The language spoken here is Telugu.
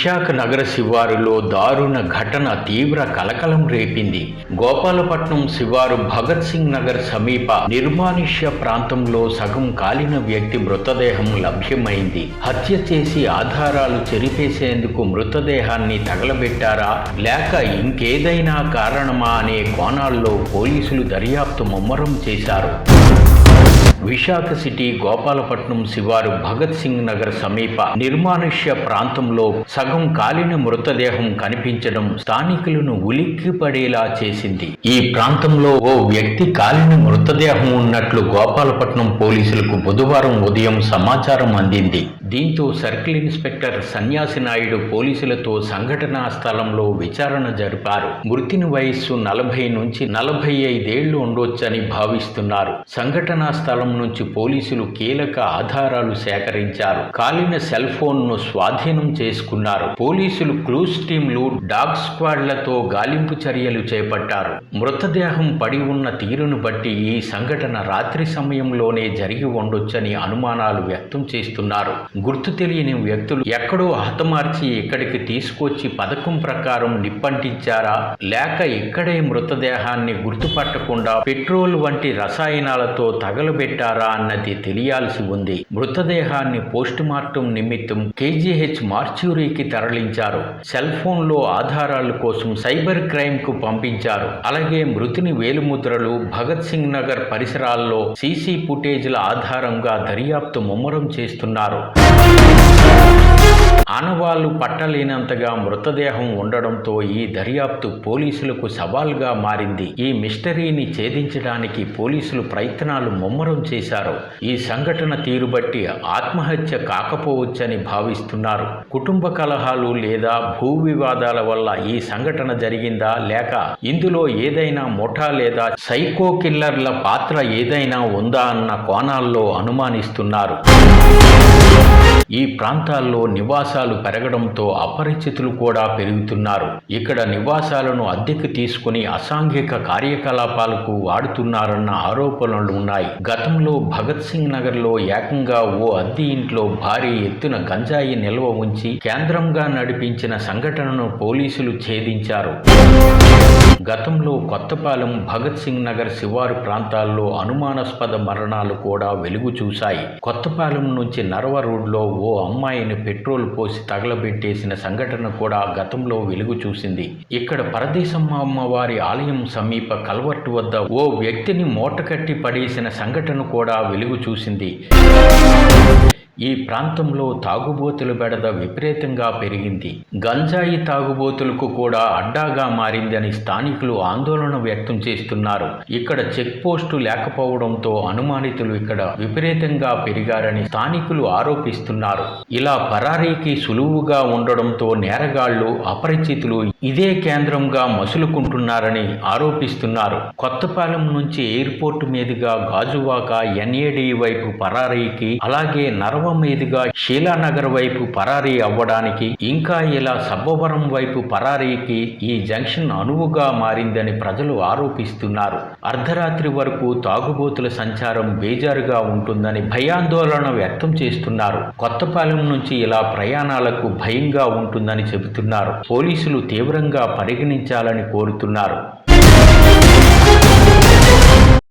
విశాఖ నగర శివారులో దారుణ ఘటన తీవ్ర కలకలం రేపింది. గోపాలపట్నం శివారు భగత్ సింగ్ నగర్ సమీప నిర్మానుష్య ప్రాంతంలో సగం కాలిన వ్యక్తి మృతదేహం లభ్యమైంది. హత్య చేసి ఆధారాలు చెరిపేసేందుకు మృతదేహాన్ని తగలబెట్టారా లేక ఇంకేదైనా కారణమా అనే కోణాల్లో పోలీసులు దర్యాప్తు ముమ్మరం చేశారు. విశాఖ సిటీ గోపాలపట్నం శివారు భగత్ సింగ్ నగర్ సమీప నిర్మానుష్య ప్రాంతంలో సగం కాలిన మృతదేహం కనిపించడం స్థానికులను ఉలిక్కిపడేలా చేసింది. ఈ ప్రాంతంలో ఓ వ్యక్తి కాలిన మృతదేహం ఉన్నట్లు గోపాలపట్నం పోలీసులకు బుధవారం ఉదయం సమాచారం అందింది. దీంతో సర్కిల్ ఇన్స్పెక్టర్ సన్యాసి నాయుడు పోలీసులతో సంఘటనా స్థలంలో విచారణ జరిపారు. మృతుని వయస్సు 40 నుంచి 45 ఏళ్లు ఉండొచ్చని భావిస్తున్నారు. సంఘటనా స్థలం నుంచి పోలీసులు కీలక ఆధారాలు సేకరించారు. కాలిన సెల్ ఫోన్ ను స్వాధీనం చేసుకున్నారు. పోలీసులు క్లూస్ టీంలు, డాగ్ స్క్వాడ్లతో గాలింపు చర్యలు చేపట్టారు. మృతదేహం పడి ఉన్న తీరును బట్టి ఈ సంఘటన రాత్రి సమయంలోనే జరిగి ఉండొచ్చని అనుమానాలు వ్యక్తం చేస్తున్నారు. గుర్తు తెలియని వ్యక్తులు ఎక్కడో హతమార్చి ఇక్కడికి తీసుకొచ్చి పథకం ప్రకారం నిప్పంటించారా లేక ఇక్కడే మృతదేహాన్ని గుర్తుపట్టకుండా పెట్రోల్ వంటి రసాయనాలతో తగలబెట్టారా అన్నది తెలియాల్సి ఉంది. మృతదేహాన్ని పోస్టుమార్టం నిమిత్తం కేజీహెచ్ మార్చ్యూరీకి తరలించారు. సెల్ ఫోన్ లో ఆధారాల కోసం సైబర్ క్రైమ్ కు పంపించారు. అలాగే మృతుని వేలుముద్రలు, భగత్ సింగ్ నగర్ పరిసరాల్లో సీసీ ఫుటేజ్ల ఆధారంగా దర్యాప్తు ముమ్మరం చేస్తున్నారు. ఆనవాళ్లు పట్టలేనంతగా మృతదేహం ఉండడంతో ఈ దర్యాప్తు పోలీసులకు సవాల్గా మారింది. ఈ మిస్టరీని ఛేదించడానికి పోలీసులు ప్రయత్నాలు ముమ్మరం చేశారు. ఈ సంఘటన తీరుబట్టి ఆత్మహత్య కాకపోవచ్చని భావిస్తున్నారు. కుటుంబ కలహాలు లేదా భూ వివాదాల వల్ల ఈ సంఘటన జరిగిందా లేక ఇందులో ఏదైనా ముఠా లేదా సైకో కిల్లర్ల పాత్ర ఏదైనా ఉందా అన్న కోణాల్లో అనుమానిస్తున్నారు. ఈ ప్రాంతాల్లో నివాసాలు పెరగడంతో అపరిచితులు కూడా పెరుగుతున్నారు. ఇక్కడ నివాసాలను అద్దెకు తీసుకుని అసాంఘిక కార్యకలాపాలకు వాడుతున్నారన్న ఆరోపణలు ఉన్నాయి. గతంలో భగత్ సింగ్ నగర్లో ఏకంగా ఓ అద్దె ఇంట్లో భారీ ఎత్తున గంజాయి నిల్వ ఉంచి కేంద్రంగా నడిపించిన సంఘటనను పోలీసులు ఛేదించారు. గతంలో కొత్తపాలెం, భగత్ సింగ్ నగర్ శివారు ప్రాంతాల్లో అనుమానాస్పద మరణాలు కూడా వెలుగు చూశాయి. కొత్తపాలెం నుంచి నర్వ రోడ్లో ఓ అమ్మాయిని పెట్రోల్ పోసి తగలబెట్టేసిన సంఘటన కూడా గతంలో వెలుగు చూసింది. ఇక్కడ పరదేశమ్మ అమ్మవారి ఆలయం సమీప కల్వర్టు వద్ద ఓ వ్యక్తిని మూటకట్టి పడేసిన సంఘటన కూడా వెలుగు చూసింది. ఈ ప్రాంతంలో తాగుబోతుల బెడద విపరీతంగా పెరిగింది. గంజాయి తాగుబోతులకు కూడా అడ్డాగా మారిందని స్థానికులు ఆందోళన వ్యక్తం చేస్తున్నారు. ఇక్కడ చెక్ పోస్టు లేకపోవడంతో అనుమానితులు ఇక్కడ విపరీతంగా పెరిగారని స్థానికులు ఆరోపిస్తున్నారు. ఇలా పరారీకి సులువుగా ఉండడంతో నేరగాళ్లు, అపరిచితులు ఇదే కేంద్రంగా మసులుకుంటున్నారని ఆరోపిస్తున్నారు. కొత్తపాలెం నుంచి ఎయిర్పోర్టు మీదుగా గాజువాక, ఎన్ఏడి వైపు పరారీకి, అలాగే నర్వ మీదుగా శీలానగర్ వైపు పరారీ అవ్వడానికి, ఇంకా ఇలా సబ్బవరం వైపు పరారీకి ఈ జంక్షన్ అనువుగా మారిందని ప్రజలు ఆరోపిస్తున్నారు. అర్ధరాత్రి వరకు తాగుబోతుల సంచారం బేజారుగా ఉంటుందని భయాందోళన వ్యక్తం చేస్తున్నారు. కొత్తపాలెం నుంచి ఇలా ప్రయాణాలకు భయంగా ఉంటుందని చెబుతున్నారు. పోలీసులు తీవ్రంగా పరిగణించాలని కోరుతున్నారు.